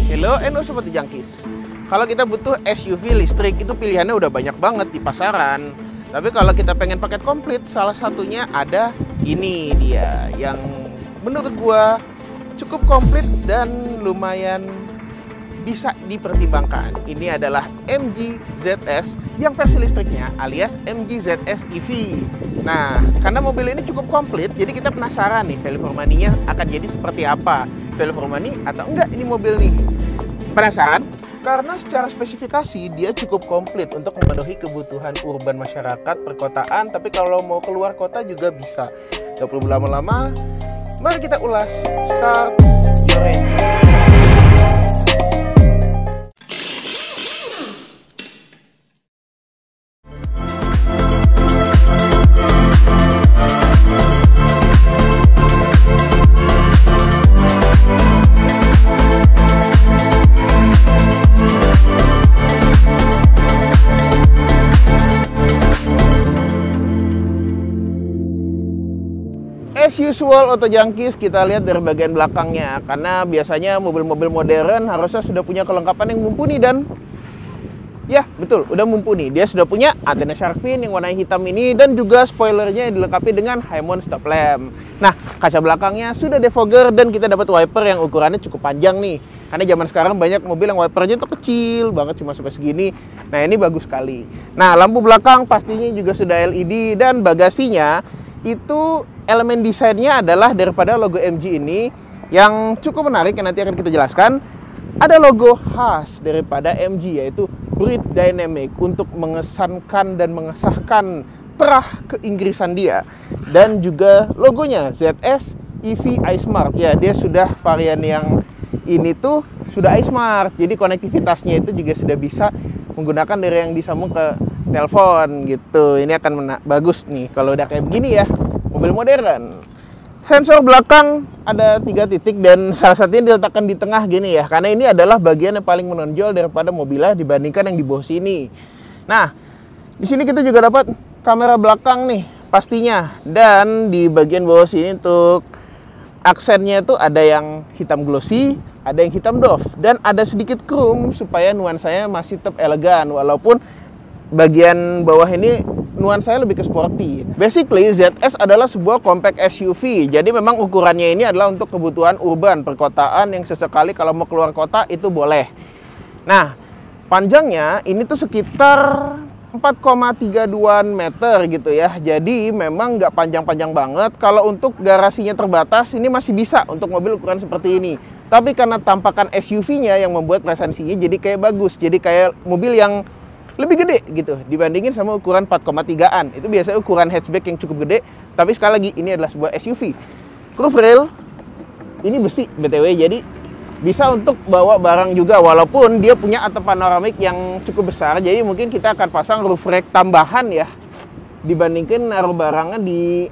Hello, Sobat Jangkis. Kalau kita butuh SUV listrik, itu pilihannya udah banyak banget di pasaran. Tapi kalau kita pengen paket komplit, salah satunya ada ini dia, yang menurut gua cukup komplit dan lumayan bisa dipertimbangkan. Ini adalah MG ZS yang versi listriknya alias MG ZS EV. Nah, karena mobil ini cukup komplit, jadi kita penasaran nih value for money-nya akan jadi seperti apa. Value for money atau enggak ini mobil nih? Penasaran? Karena secara spesifikasi dia cukup komplit untuk memenuhi kebutuhan urban masyarakat, perkotaan, tapi kalau mau keluar kota juga bisa. Gak perlu lama-lama, mari kita ulas. Start your engine. As usual, Auto Jangkis, kita lihat dari bagian belakangnya. Karena biasanya mobil-mobil modern harusnya sudah punya kelengkapan yang mumpuni dan ya, betul, udah mumpuni. Dia sudah punya antena shark fin yang warna hitam ini dan juga spoilernya dilengkapi dengan high mount stop lamp. Nah, kaca belakangnya sudah defogger dan kita dapat wiper yang ukurannya cukup panjang nih. Karena zaman sekarang banyak mobil yang wipernya tuh kecil banget, cuma sampai segini. Nah, ini bagus sekali. Nah, lampu belakang pastinya juga sudah LED dan bagasinya itu elemen desainnya adalah daripada logo MG ini yang cukup menarik yang nanti akan kita jelaskan. Ada logo khas daripada MG yaitu Breed Dynamic untuk mengesankan dan mengesahkan terah keinggrisan dia. Dan juga logonya ZS EV iSmart. Ya, dia sudah varian yang ini tuh sudah iSmart. Jadi konektivitasnya itu juga sudah bisa menggunakan dari yang disambung ke telepon gitu. Ini akan bagus nih kalau udah kayak begini ya, mobil modern. Sensor belakang ada 3 titik dan salah satunya diletakkan di tengah gini ya, karena ini adalah bagian yang paling menonjol daripada mobilnya dibandingkan yang di bawah sini. Nah, di sini kita juga dapat kamera belakang nih pastinya, dan di bagian bawah sini untuk aksennya itu ada yang hitam glossy, ada yang hitam doff, dan ada sedikit chrome supaya nuansanya masih tetap elegan walaupun bagian bawah ini nuansanya lebih ke sporty. Basically, ZS adalah sebuah compact SUV. Jadi memang ukurannya ini adalah untuk kebutuhan urban, perkotaan yang sesekali kalau mau keluar kota itu boleh. Nah, panjangnya ini tuh sekitar 4,32 meter gitu ya. Jadi memang nggak panjang-panjang banget. Kalau untuk garasinya terbatas, ini masih bisa untuk mobil ukuran seperti ini. Tapi karena tampakan SUV-nya yang membuat presensinya jadi kayak bagus. Jadi kayak mobil yang lebih gede gitu dibandingin sama ukuran 4,3an. Itu biasanya ukuran hatchback yang cukup gede, tapi sekali lagi ini adalah sebuah SUV. Roof rail ini besi BTW, jadi bisa untuk bawa barang juga walaupun dia punya atap panoramik yang cukup besar. Jadi mungkin kita akan pasang roof rack tambahan ya dibandingkan naruh barangnya di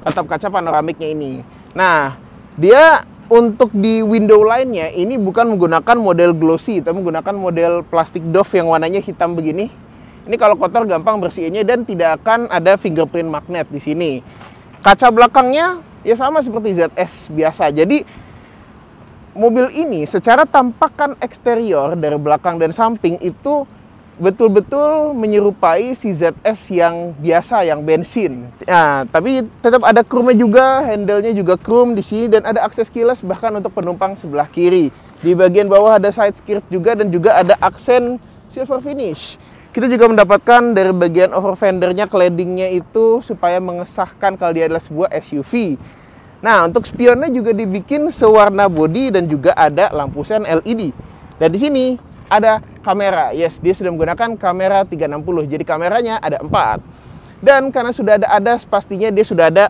atap kaca panoramiknya ini. Nah, dia untuk di window line-nya ini bukan menggunakan model glossy, tapi menggunakan model plastik doff yang warnanya hitam begini. Ini kalau kotor gampang bersihinnya dan tidak akan ada fingerprint magnet di sini. Kaca belakangnya ya sama seperti ZS biasa. Jadi mobil ini secara tampakan eksterior dari belakang dan samping itu betul-betul menyerupai si ZS yang biasa, yang bensin. Nah, tapi tetap ada chrome-nya juga, handle-nya juga chrome di sini dan ada akses keyless bahkan untuk penumpang sebelah kiri. Di bagian bawah ada side skirt juga dan juga ada aksen silver finish. Kita juga mendapatkan dari bagian over fendernya, cladding-nya itu supaya mengesahkan kalau dia adalah sebuah SUV. Nah, untuk spionnya juga dibikin sewarna body dan juga ada lampu sen LED. Dan di sini ada kamera. Yes, dia sudah menggunakan kamera 360. Jadi kameranya ada 4. Dan karena sudah ada ADAS, pastinya dia sudah ada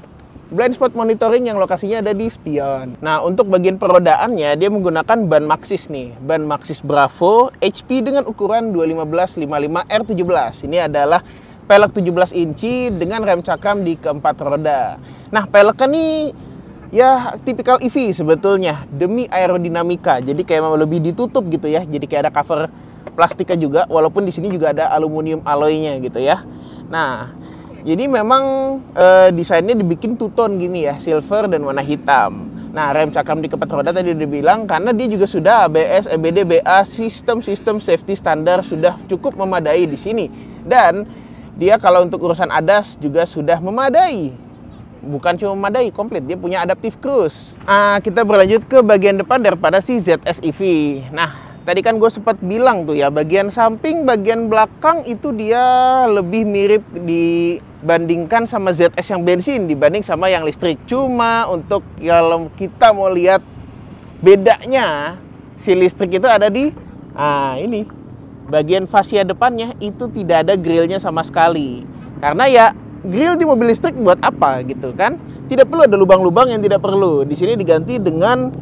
blind spot monitoring yang lokasinya ada di spion. Nah, untuk bagian perodaannya dia menggunakan ban Maxxis nih. Ban Maxxis Bravo HP dengan ukuran 215/55R17. Ini adalah pelek 17 inci dengan rem cakram di keempat roda. Nah, peleknya nih ya tipikal EV sebetulnya demi aerodinamika. Jadi kayak lebih ditutup gitu ya. Jadi kayak ada cover plastiknya juga walaupun di sini juga ada aluminium alloy-nya gitu ya. Nah, jadi memang desainnya dibikin two tone gini ya, silver dan warna hitam. Nah, rem cakram di keempat roda tadi dibilang karena dia juga sudah ABS, EBD, BA, sistem safety standar sudah cukup memadai di sini. Dan dia kalau untuk urusan ADAS juga sudah memadai. Bukan cuma memadai, komplit. Dia punya adaptive cruise. Kita berlanjut ke bagian depan daripada si ZS EV. Nah, tadi kan gue sempat bilang tuh ya, bagian samping, bagian belakang itu dia lebih mirip dibandingkan sama ZS yang bensin dibanding sama yang listrik. Cuma untuk kalau kita mau lihat bedanya, si listrik itu ada di ini. Bagian fascia depannya itu tidak ada grillnya sama sekali. Karena ya grill di mobil listrik buat apa gitu kan? Tidak perlu ada lubang-lubang yang tidak perlu. Di sini diganti dengan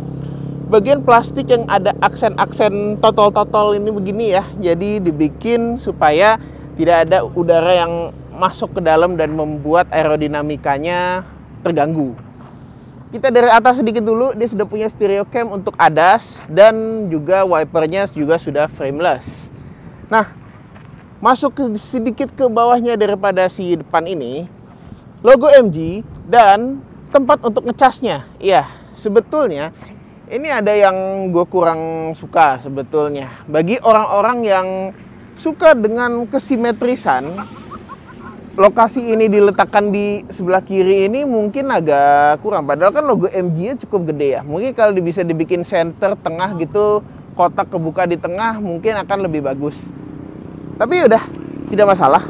bagian plastik yang ada aksen-aksen totol-totol ini begini ya. Jadi dibikin supaya tidak ada udara yang masuk ke dalam dan membuat aerodinamikanya terganggu. Kita dari atas sedikit dulu, dia sudah punya stereo cam untuk ADAS dan juga wipernya juga sudah frameless. Nah, masuk sedikit ke bawahnya daripada si depan ini, logo MG dan tempat untuk ngecasnya. Iya, sebetulnya ini ada yang gue kurang suka sebetulnya. Bagi orang-orang yang suka dengan kesimetrisan, lokasi ini diletakkan di sebelah kiri ini mungkin agak kurang. Padahal kan logo MG-nya cukup gede ya. Mungkin kalau bisa dibikin center tengah gitu, kotak kebuka di tengah mungkin akan lebih bagus. Tapi udah, tidak masalah.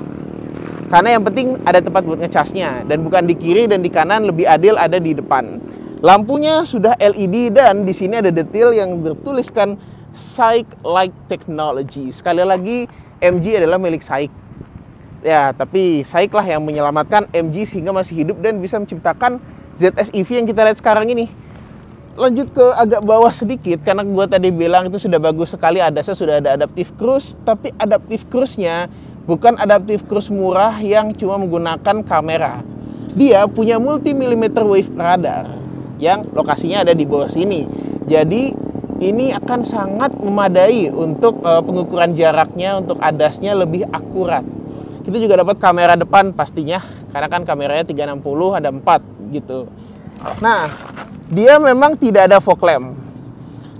Karena yang penting ada tempat buat ngecasnya. Dan bukan di kiri dan di kanan, lebih adil ada di depan. Lampunya sudah LED dan di sini ada detail yang bertuliskan SAIC Light Technology. Sekali lagi, MG adalah milik SAIC. Ya, tapi SAIC lah yang menyelamatkan MG sehingga masih hidup dan bisa menciptakan ZS EV yang kita lihat sekarang ini. Lanjut ke agak bawah sedikit, karena gue tadi bilang itu sudah bagus sekali, ADAS-nya sudah ada adaptive cruise, tapi adaptive cruise-nya bukan adaptive cruise murah yang cuma menggunakan kamera. Dia punya multi millimeter wave radar yang lokasinya ada di bawah sini. Jadi ini akan sangat memadai untuk pengukuran jaraknya, untuk ADAS-nya lebih akurat. Kita juga dapat kamera depan pastinya, karena kan kameranya 360 ada 4 gitu. Nah, dia memang tidak ada fog lamp.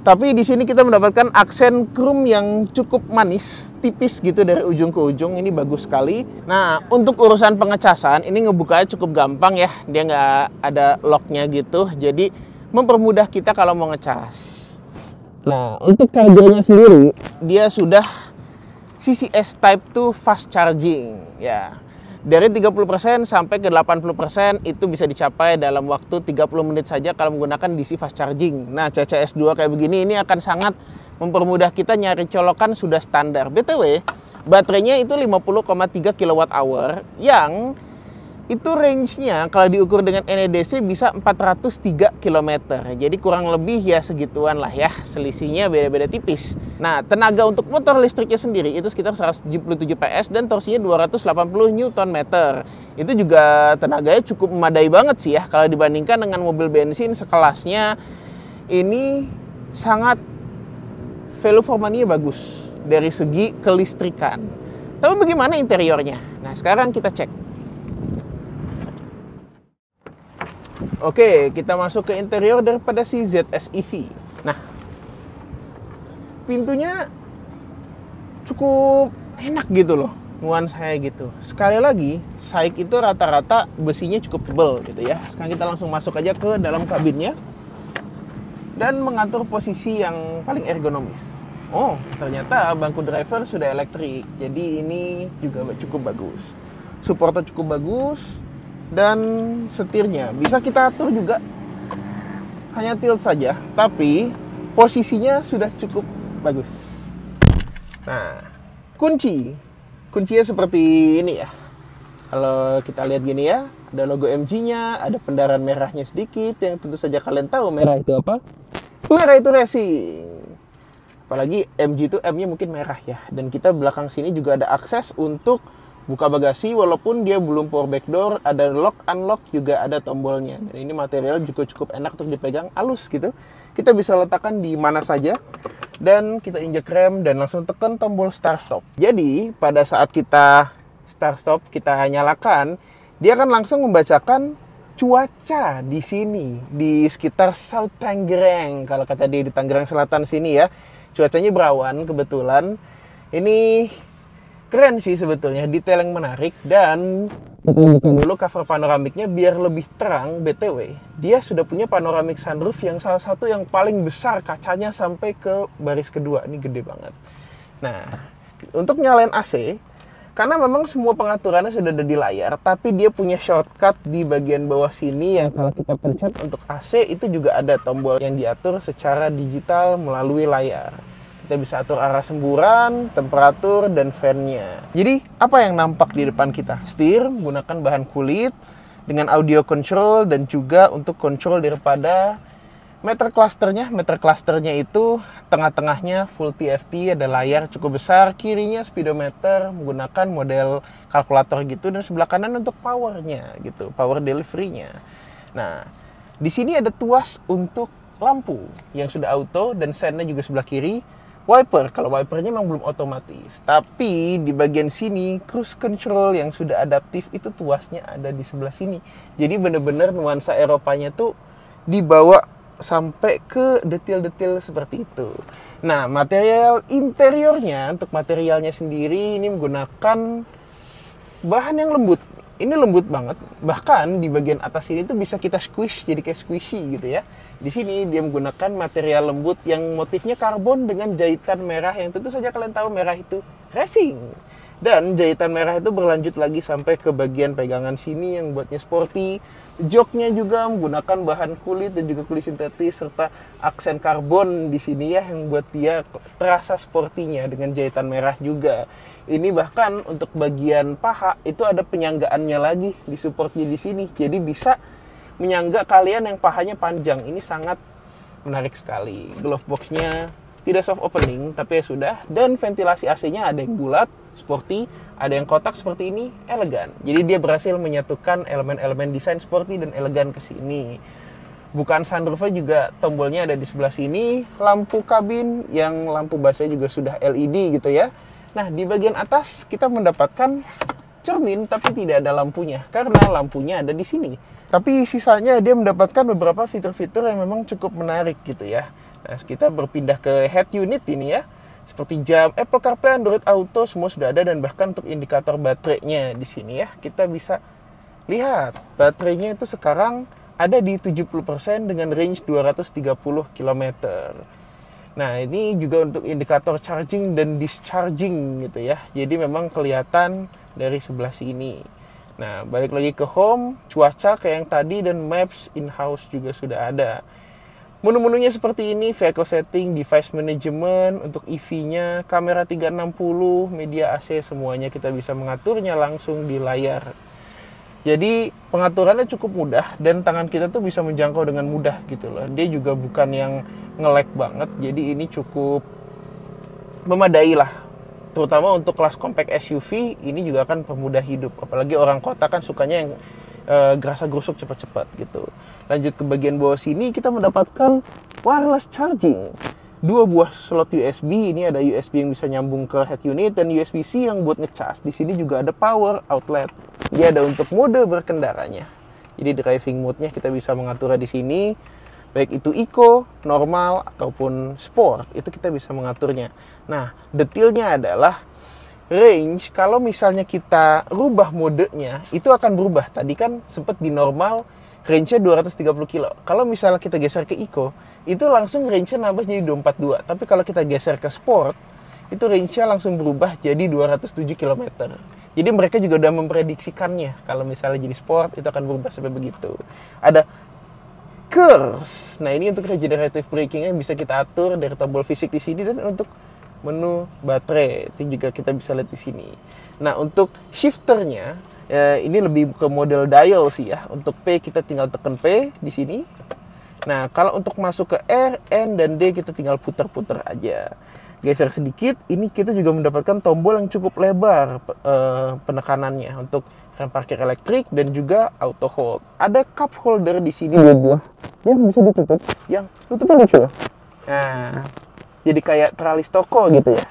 Tapi di sini kita mendapatkan aksen chrome yang cukup manis, tipis gitu dari ujung ke ujung. Ini bagus sekali. Nah, untuk urusan pengecasan, ini ngebukanya cukup gampang ya. Dia nggak ada locknya gitu. Jadi, mempermudah kita kalau mau ngecas. Nah, untuk chargernya sendiri, dia sudah CCS Type 2 fast charging. Ya, dari 30% sampai ke 80% itu bisa dicapai dalam waktu 30 menit saja kalau menggunakan DC fast charging. Nah, CCS2 kayak begini ini akan sangat mempermudah kita nyari colokan sudah standar. BTW, baterainya itu 50,3 kWh yang itu range-nya kalau diukur dengan NEDC bisa 403 km. Jadi kurang lebih ya segituan lah ya. Selisihnya beda-beda tipis. Nah, tenaga untuk motor listriknya sendiri itu sekitar 177 PS dan torsinya 280 Nm. Itu juga tenaganya cukup memadai banget sih ya. Kalau dibandingkan dengan mobil bensin sekelasnya, ini sangat value for money-nya bagus dari segi kelistrikan. Tapi bagaimana interiornya? Nah, sekarang kita cek. Oke, kita masuk ke interior daripada si ZS EV. Nah, pintunya cukup enak gitu loh, nuansanya gitu. Sekali lagi, SAIC itu rata-rata besinya cukup tebal gitu ya. Sekarang kita langsung masuk aja ke dalam kabinnya dan mengatur posisi yang paling ergonomis. Oh, ternyata bangku driver sudah elektrik, jadi ini juga cukup bagus. Supportnya cukup bagus. Dan setirnya bisa kita atur juga, hanya tilt saja, tapi posisinya sudah cukup bagus. Nah, kuncinya seperti ini ya. Kalau kita lihat gini ya, ada logo MG-nya, ada pendaran merahnya sedikit, yang tentu saja kalian tahu merah itu apa? Merah itu racing. Apalagi MG itu M-nya mungkin merah ya. Dan kita belakang sini juga ada akses untuk buka bagasi, walaupun dia belum power back door, ada lock unlock juga ada tombolnya. Dan ini material juga cukup enak untuk dipegang, halus gitu. Kita bisa letakkan di mana saja dan kita injek rem dan langsung tekan tombol start stop. Jadi pada saat kita start stop, kita nyalakan, dia akan langsung membacakan cuaca di sini di sekitar South Tangerang, kalau kata dia di Tangerang Selatan sini ya, cuacanya berawan kebetulan. Ini keren sih sebetulnya, detail yang menarik. Dan kita buka dulu cover panoramiknya biar lebih terang. BTW, dia sudah punya panoramic sunroof yang salah satu yang paling besar kacanya sampai ke baris kedua. Ini gede banget. Nah, untuk nyalain AC, karena memang semua pengaturannya sudah ada di layar, tapi dia punya shortcut di bagian bawah sini yang kalau kita pencet untuk AC itu juga ada tombol yang diatur secara digital melalui layar. Kita bisa atur arah semburan, temperatur, dan fan-nya. Jadi, apa yang nampak di depan kita? Setir menggunakan bahan kulit dengan audio control dan juga untuk control daripada meter clusternya. Meter clusternya itu tengah-tengahnya full TFT, ada layar cukup besar, kirinya speedometer menggunakan model kalkulator gitu, dan sebelah kanan untuk powernya gitu, power delivery-nya. Nah, di sini ada tuas untuk lampu yang sudah auto dan sennya juga sebelah kiri. Wiper, kalau wipernya memang belum otomatis, tapi di bagian sini cruise control yang sudah adaptif itu tuasnya ada di sebelah sini. Jadi bener-bener nuansa Eropanya tuh dibawa sampai ke detail-detail seperti itu. Nah, material interiornya, untuk materialnya sendiri ini menggunakan bahan yang lembut. Ini lembut banget. Bahkan di bagian atas ini tuh bisa kita squish jadi kayak squishy gitu ya. Di sini dia menggunakan material lembut yang motifnya karbon dengan jahitan merah yang tentu saja kalian tahu merah itu racing. Dan jahitan merah itu berlanjut lagi sampai ke bagian pegangan sini yang buatnya sporty. Joknya juga menggunakan bahan kulit dan juga kulit sintetis serta aksen karbon di sini ya yang buat dia terasa sportinya dengan jahitan merah juga. Ini bahkan untuk bagian paha itu ada penyanggaannya lagi di supportnya di sini. Jadi bisa menyangga kalian yang pahanya panjang. Ini sangat menarik sekali. Glove box-nya tidak soft opening, tapi ya sudah. Dan ventilasi AC-nya ada yang bulat, sporty, ada yang kotak seperti ini, elegan. Jadi dia berhasil menyatukan elemen-elemen desain sporty dan elegan ke sini. Bukan sunroof-nya juga tombolnya ada di sebelah sini. Lampu kabin yang lampu basnya juga sudah LED gitu ya. Nah, di bagian atas kita mendapatkan cermin, tapi tidak ada lampunya karena lampunya ada di sini. Tapi sisanya dia mendapatkan beberapa fitur-fitur yang memang cukup menarik gitu ya. Nah, kita berpindah ke head unit ini ya. Seperti jam, Apple CarPlay, Android Auto semua sudah ada, dan bahkan untuk indikator baterainya di sini ya. Kita bisa lihat baterainya itu sekarang ada di 70% dengan range 230 km. Nah, ini juga untuk indikator charging dan discharging gitu ya. Jadi memang kelihatan dari sebelah sini. Nah, balik lagi ke home, cuaca kayak yang tadi, dan maps in-house juga sudah ada. Menu-menunya seperti ini, vehicle setting, device management, untuk EV-nya, kamera 360, media AC, semuanya kita bisa mengaturnya langsung di layar. Jadi pengaturannya cukup mudah dan tangan kita tuh bisa menjangkau dengan mudah gitu loh. Dia juga bukan yang nge-lag banget, jadi ini cukup memadai lah. Terutama untuk kelas compact SUV, ini juga akan permudah hidup. Apalagi orang kota kan sukanya yang gerasa gerusuk cepat-cepat gitu. Lanjut ke bagian bawah sini, kita mendapatkan wireless charging. 2 buah slot USB, ini ada USB yang bisa nyambung ke head unit dan USB-C yang buat ngecas. Di sini juga ada power outlet. Dia ada untuk mode berkendaranya. Jadi driving mode-nya kita bisa mengaturnya di sini. Baik itu eco, normal, ataupun sport, itu kita bisa mengaturnya. Nah, detailnya adalah range, kalau misalnya kita rubah modenya, itu akan berubah. Tadi kan sempat di normal, range-nya 230 kilo. Kalau misalnya kita geser ke eco, itu langsung range-nya nambah jadi 242. Tapi kalau kita geser ke sport, itu range-nya langsung berubah jadi 207 km. Jadi mereka juga udah memprediksikannya. Kalau misalnya jadi sport, itu akan berubah sampai begitu. Ada curse. Nah, ini untuk regenerative braking-nya bisa kita atur dari tombol fisik di sini, dan untuk menu baterai itu juga kita bisa lihat di sini. Nah, untuk shifternya ini lebih ke model dial sih ya. Untuk P kita tinggal tekan P di sini. Nah, kalau untuk masuk ke R, N, dan D kita tinggal putar-putar aja. Geser sedikit, ini kita juga mendapatkan tombol yang cukup lebar penekanannya untuk rem parkir elektrik dan juga auto hold. Ada cup holder di sini buah yang bisa ditutup, yang tutupnya lucu. Nah, jadi kayak teralis toko gitu ya.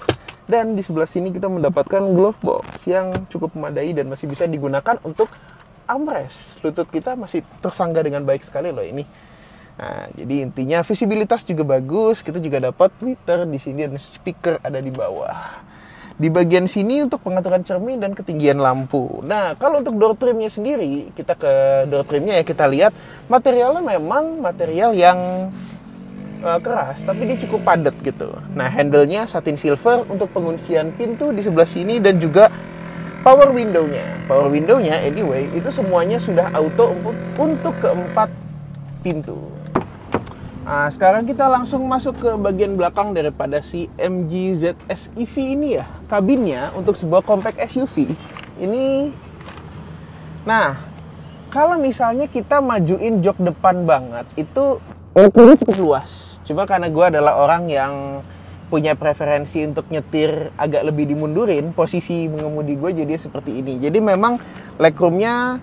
Dan di sebelah sini kita mendapatkan glove box yang cukup memadai dan masih bisa digunakan untuk armrest. Lutut kita masih tersangga dengan baik sekali loh ini. Nah, jadi intinya visibilitas juga bagus. Kita juga dapat tweeter di sini dan speaker ada di bawah. Di bagian sini untuk pengaturan cermin dan ketinggian lampu. Nah, kalau untuk door trimnya sendiri, kita ke door trimnya ya, kita lihat materialnya memang material yang keras, tapi dia cukup padat gitu. Nah, handle-nya satin silver untuk penguncian pintu di sebelah sini dan juga power window-nya. Power window-nya anyway, itu semuanya sudah auto untuk keempat pintu. Nah, sekarang kita langsung masuk ke bagian belakang daripada si MG ZS EV ini ya. Kabinnya untuk sebuah compact SUV ini. Nah, kalau misalnya kita majuin jok depan banget, itu ini cukup luas. Cuma karena gue adalah orang yang punya preferensi untuk nyetir agak lebih dimundurin, posisi mengemudi gue jadi seperti ini. Jadi memang legroomnya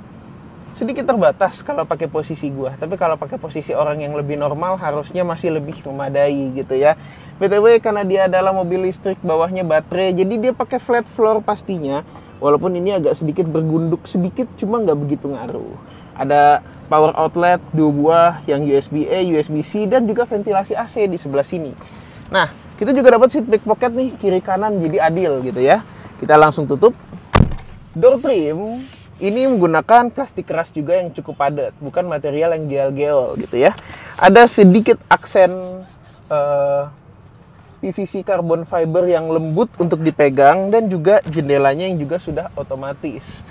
sedikit terbatas kalau pakai posisi gua, tapi kalau pakai posisi orang yang lebih normal harusnya masih lebih memadai gitu ya. BTW karena dia adalah mobil listrik, bawahnya baterai, jadi dia pakai flat floor pastinya. Walaupun ini agak sedikit bergunduk sedikit, cuma nggak begitu ngaruh. Ada power outlet 2 buah yang USB-A, USB-C dan juga ventilasi AC di sebelah sini. Nah, kita juga dapat seat back pocket nih kiri kanan, jadi adil gitu ya. Kita langsung tutup. Door trim ini menggunakan plastik keras juga yang cukup padat, bukan material yang geol-geol gitu ya. Ada sedikit aksen PVC carbon fiber yang lembut untuk dipegang dan juga jendelanya yang juga sudah otomatis.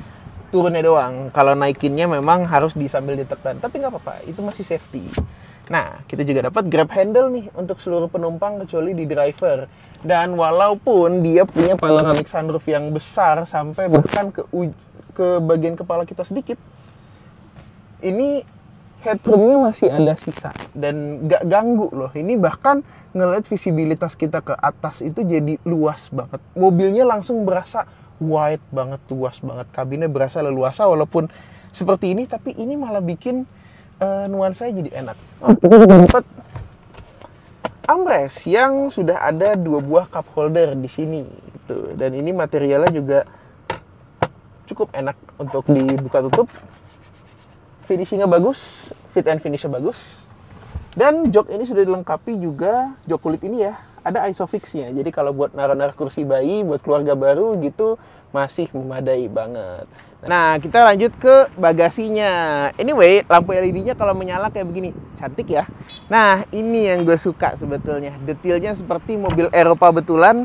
Turunnya doang, kalau naikinnya memang harus sambil ditekan, tapi nggak apa-apa, itu masih safety. Nah, kita juga dapat grab handle nih untuk seluruh penumpang kecuali di driver. Dan walaupun dia punya panoramic sunroof yang besar sampai bahkan ke bagian kepala kita sedikit, ini headroomnya masih ada sisa dan nggak ganggu loh. Ini bahkan ngeliat visibilitas kita ke atas itu jadi luas banget. Mobilnya langsung berasa wide banget, luas banget. Kabinnya berasa leluasa walaupun seperti ini, tapi ini malah bikin nuansanya jadi enak. Kita juga dapat armrest yang sudah ada 2 buah cup holder di sini gitu. Dan ini materialnya juga cukup enak untuk dibuka tutup. Finishingnya bagus, fit and finishnya bagus. Dan jok ini sudah dilengkapi juga, jok kulit ini ya, ada ISOFIX-nya. Jadi kalau buat naruh-naruh kursi bayi, buat keluarga baru gitu, masih memadai banget. Nah, kita lanjut ke bagasinya. Anyway, lampu LED-nya kalau menyala kayak begini, cantik ya. Nah, ini yang gue suka sebetulnya. Detailnya seperti mobil Eropa betulan.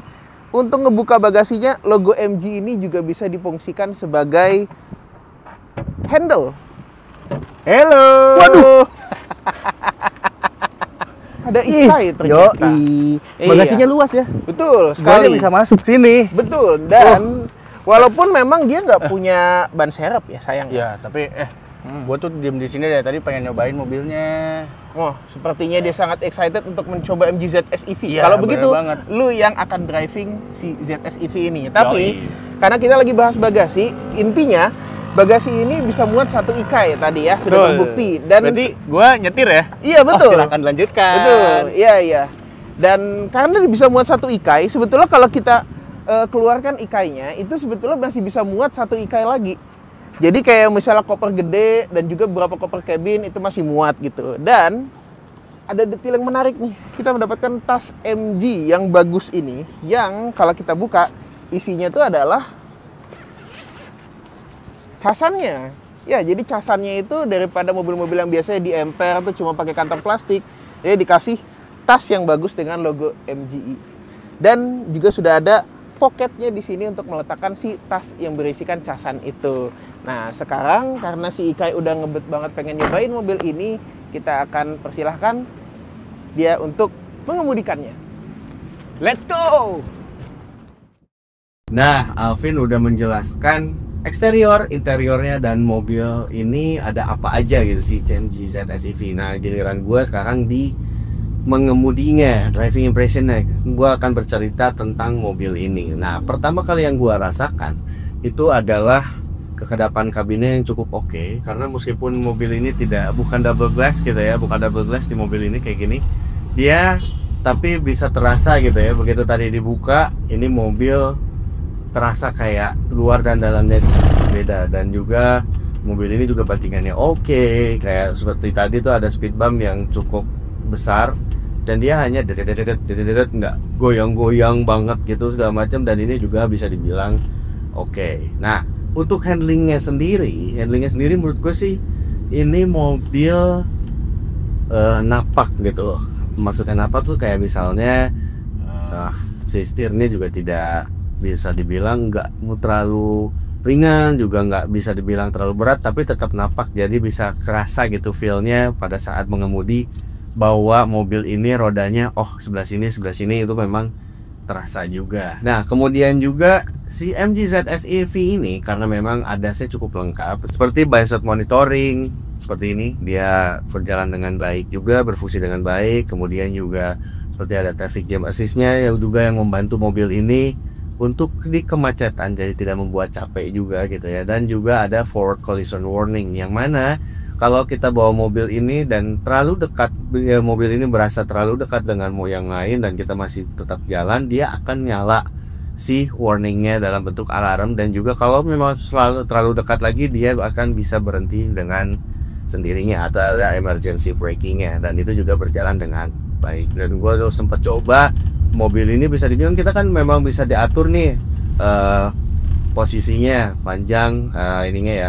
Untuk ngebuka bagasinya, logo MG ini juga bisa difungsikan sebagai handle. Halo. Waduh. Ada ikai ternyata. Bagasinya luas ya. Betul sekali. Bisa masuk sini. Betul. Dan walaupun memang dia nggak punya ban serep ya, sayang. Ya, tapi gua tuh diem di sini dari tadi pengen nyobain mobilnya. Oh, sepertinya dia sangat excited untuk mencoba MG ZS EV. Ya, kalau begitu, banget. lu yang akan driving si ZS EV ini. Tapi karena kita lagi bahas bagasi, intinya bagasi ini bisa muat 1 ikai tadi ya, sudah terbukti. Dan berarti gua nyetir ya? Iya, betul. Silakan lanjutkan. Betul. Iya. Dan karena bisa muat 1 ikai, sebetulnya kalau kita keluarkan ikainya, itu sebetulnya masih bisa muat 1 ikai lagi. Jadi kayak misalnya koper gede dan juga beberapa koper cabin itu masih muat gitu. Dan ada detail yang menarik nih. Kita mendapatkan tas MG yang bagus ini, yang kalau kita buka isinya itu adalah casannya. Ya, jadi casannya itu daripada mobil-mobil yang biasanya di emper atau cuma pakai kantong plastik, dia dikasih tas yang bagus dengan logo MGI. Dan juga sudah ada pocketnya di sini untuk meletakkan si tas yang berisikan casan itu. Nah, sekarang karena si Ikai udah ngebet banget pengen nyobain mobil ini, kita akan persilahkan dia untuk mengemudikannya. Let's go! Nah, Alvin udah menjelaskan eksterior, interiornya, dan mobil ini ada apa aja gitu si MG ZS EV. Nah, giliran gue sekarang di mengemudinya, driving impressionnya. Gue akan bercerita tentang mobil ini. Nah, pertama kali yang gue rasakan itu adalah kekedapan kabinnya yang cukup oke. Karena meskipun mobil ini bukan double glass gitu ya, bukan double glass di mobil ini kayak gini, dia tapi bisa terasa gitu ya. Begitu tadi dibuka, ini mobil terasa kayak luar dan dalamnya beda. Dan juga mobil ini juga bantingannya oke. Kayak seperti tadi tuh ada speed bump yang cukup besar dan dia hanya nggak goyang-goyang banget gitu segala macam, dan ini juga bisa dibilang oke. Nah, untuk handlingnya sendiri menurut gue sih ini mobil napak gitu loh. Maksudnya napak tuh kayak misalnya si setirnya juga tidak bisa dibilang nggak terlalu ringan, juga nggak bisa dibilang terlalu berat, tapi tetap napak. Jadi bisa kerasa gitu feelnya pada saat mengemudi bahwa mobil ini rodanya sebelah sini itu memang terasa juga. Nah, kemudian juga si MG ZS EV ini karena memang ADAS-nya cukup lengkap seperti blind spot monitoring seperti ini, dia berjalan dengan baik juga, berfungsi dengan baik. Kemudian juga seperti ada traffic jam assist-nya yang juga yang membantu mobil ini untuk di kemacetan, jadi tidak membuat capek juga gitu ya. Dan juga ada forward collision warning, yang mana kalau kita bawa mobil ini dan terlalu dekat, ya, mobil ini berasa terlalu dekat dengan yang lain dan kita masih tetap jalan, dia akan nyala si warningnya dalam bentuk alarm. Dan juga kalau memang terlalu dekat lagi, dia akan bisa berhenti dengan sendirinya atau ada emergency brakingnya, dan itu juga berjalan dengan baik. Dan gue udah sempat coba mobil ini, bisa dibilang kita kan memang bisa diatur nih posisinya panjang, ininya ya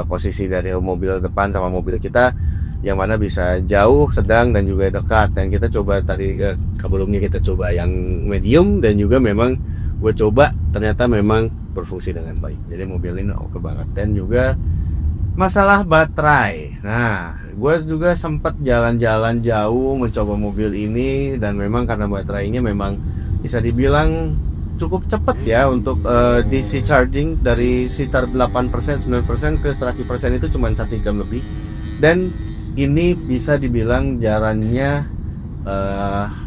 posisi dari mobil depan sama mobil kita, yang mana bisa jauh, sedang, dan juga dekat. Dan kita coba tadi sebelumnya kita coba yang medium, dan juga memang gue coba ternyata memang berfungsi dengan baik. Jadi mobil ini oke banget. Dan juga masalah baterai, nah gue juga sempat jalan-jalan jauh mencoba mobil ini, dan memang karena baterainya memang bisa dibilang cukup cepat ya untuk DC charging, dari sekitar 8%, 9% ke 100% itu cuma 1 jam lebih. Dan ini bisa dibilang jalannya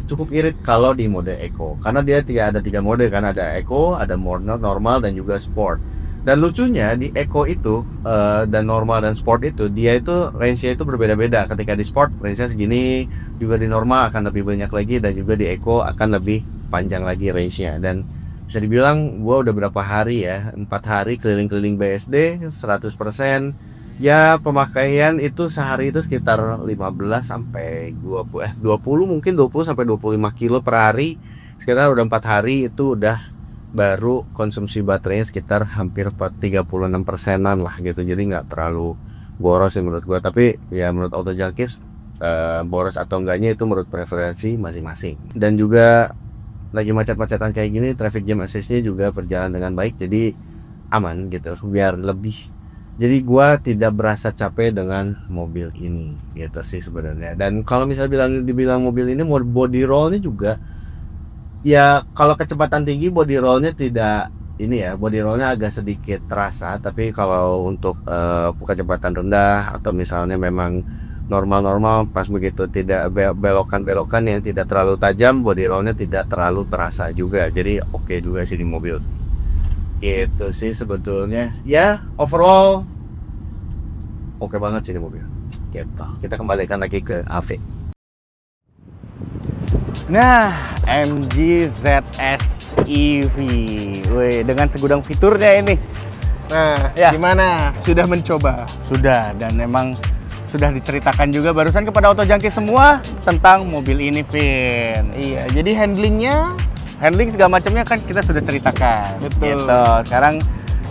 cukup irit kalau di mode Eco, karena dia ada 3 mode kan, ada Eco, ada normal, dan juga Sport. Dan lucunya di Eco itu dan normal dan sport itu, dia itu range-nya itu berbeda-beda. Ketika di sport range-nya segini, juga di normal akan lebih banyak lagi, dan juga di Eco akan lebih panjang lagi range-nya. Dan bisa dibilang gua udah berapa hari ya, 4 hari keliling-keliling BSD 100%. Ya, pemakaian itu sehari itu sekitar 15 sampai 20 mungkin 20 sampai 25 kilo per hari. Sekitar udah 4 hari itu udah baru konsumsi baterainya sekitar hampir 36%-an lah gitu. Jadi nggak terlalu boros sih menurut gua, tapi ya menurut Auto Junkies boros atau enggaknya itu menurut preferensi masing-masing. Dan juga lagi macet-macetan kayak gini, traffic jam assist-nya juga berjalan dengan baik, jadi aman gitu, biar lebih. Jadi gua tidak berasa capek dengan mobil ini gitu sih sebenarnya. Dan kalau misalnya dibilang mobil ini body roll-nya juga, ya kalau kecepatan tinggi body rollnya tidak ini ya, body rollnya agak sedikit terasa. Tapi kalau untuk kecepatan rendah atau misalnya memang normal pas begitu tidak belokan yang tidak terlalu tajam, body rollnya tidak terlalu terasa juga. Jadi oke juga sih di mobil. Itu sih sebetulnya ya, overall oke banget sih di mobil gitu. Kita kembalikan lagi ke AV. Nah, MG ZS EV, wih, dengan segudang fiturnya ini. Nah, ya, gimana? Sudah mencoba? Sudah, dan memang sudah diceritakan juga barusan kepada Auto Junkies semua tentang mobil ini, Vin. Iya, jadi handling segala macamnya kan kita sudah ceritakan. Betul. Gitu. Sekarang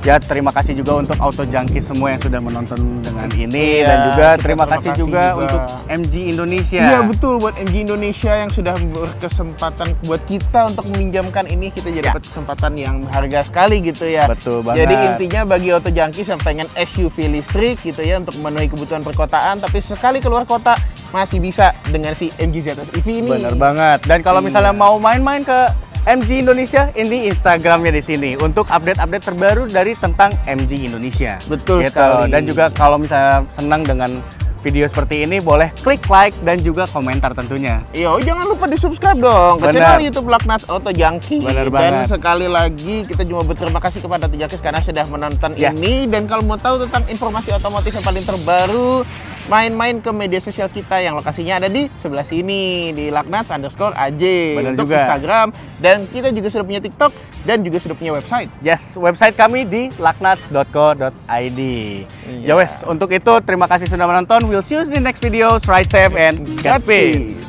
ya terima kasih juga untuk Auto Junkies semua yang sudah menonton dengan ini, iya, dan juga terima kasih juga untuk MG Indonesia. Iya betul, buat MG Indonesia yang sudah berkesempatan buat kita untuk meminjamkan ini, kita jadi dapat kesempatan yang berharga sekali gitu ya. Betul banget. Jadi intinya bagi Auto Junkies yang pengen SUV listrik gitu ya untuk memenuhi kebutuhan perkotaan, tapi sekali keluar kota masih bisa dengan si MG ZS EV ini. Bener banget. Dan kalau misalnya mau main-main ke MG Indonesia, ini Instagramnya di sini untuk update-update terbaru dari tentang MG Indonesia. Betul gitu. sekali. Dan juga kalau misalnya senang dengan video seperti ini, boleh klik like dan juga komentar tentunya. Iya, jangan lupa di subscribe dong ke channel YouTube Laknat Auto Junkies. Bener Dan banget. sekali lagi kita cuma berterima kasih kepada Auto Junkies karena sudah menonton ini. Dan kalau mau tahu tentang informasi otomotif yang paling terbaru, main-main ke media sosial kita yang lokasinya ada di sebelah sini di Laknats_AJ Bener untuk juga. Instagram, dan kita juga sudah punya TikTok dan juga sudah punya website. Yes, website kami di laknats.co.id. Ya wes, untuk itu terima kasih sudah menonton. We'll see you in the next video. Ride safe and Godspeed.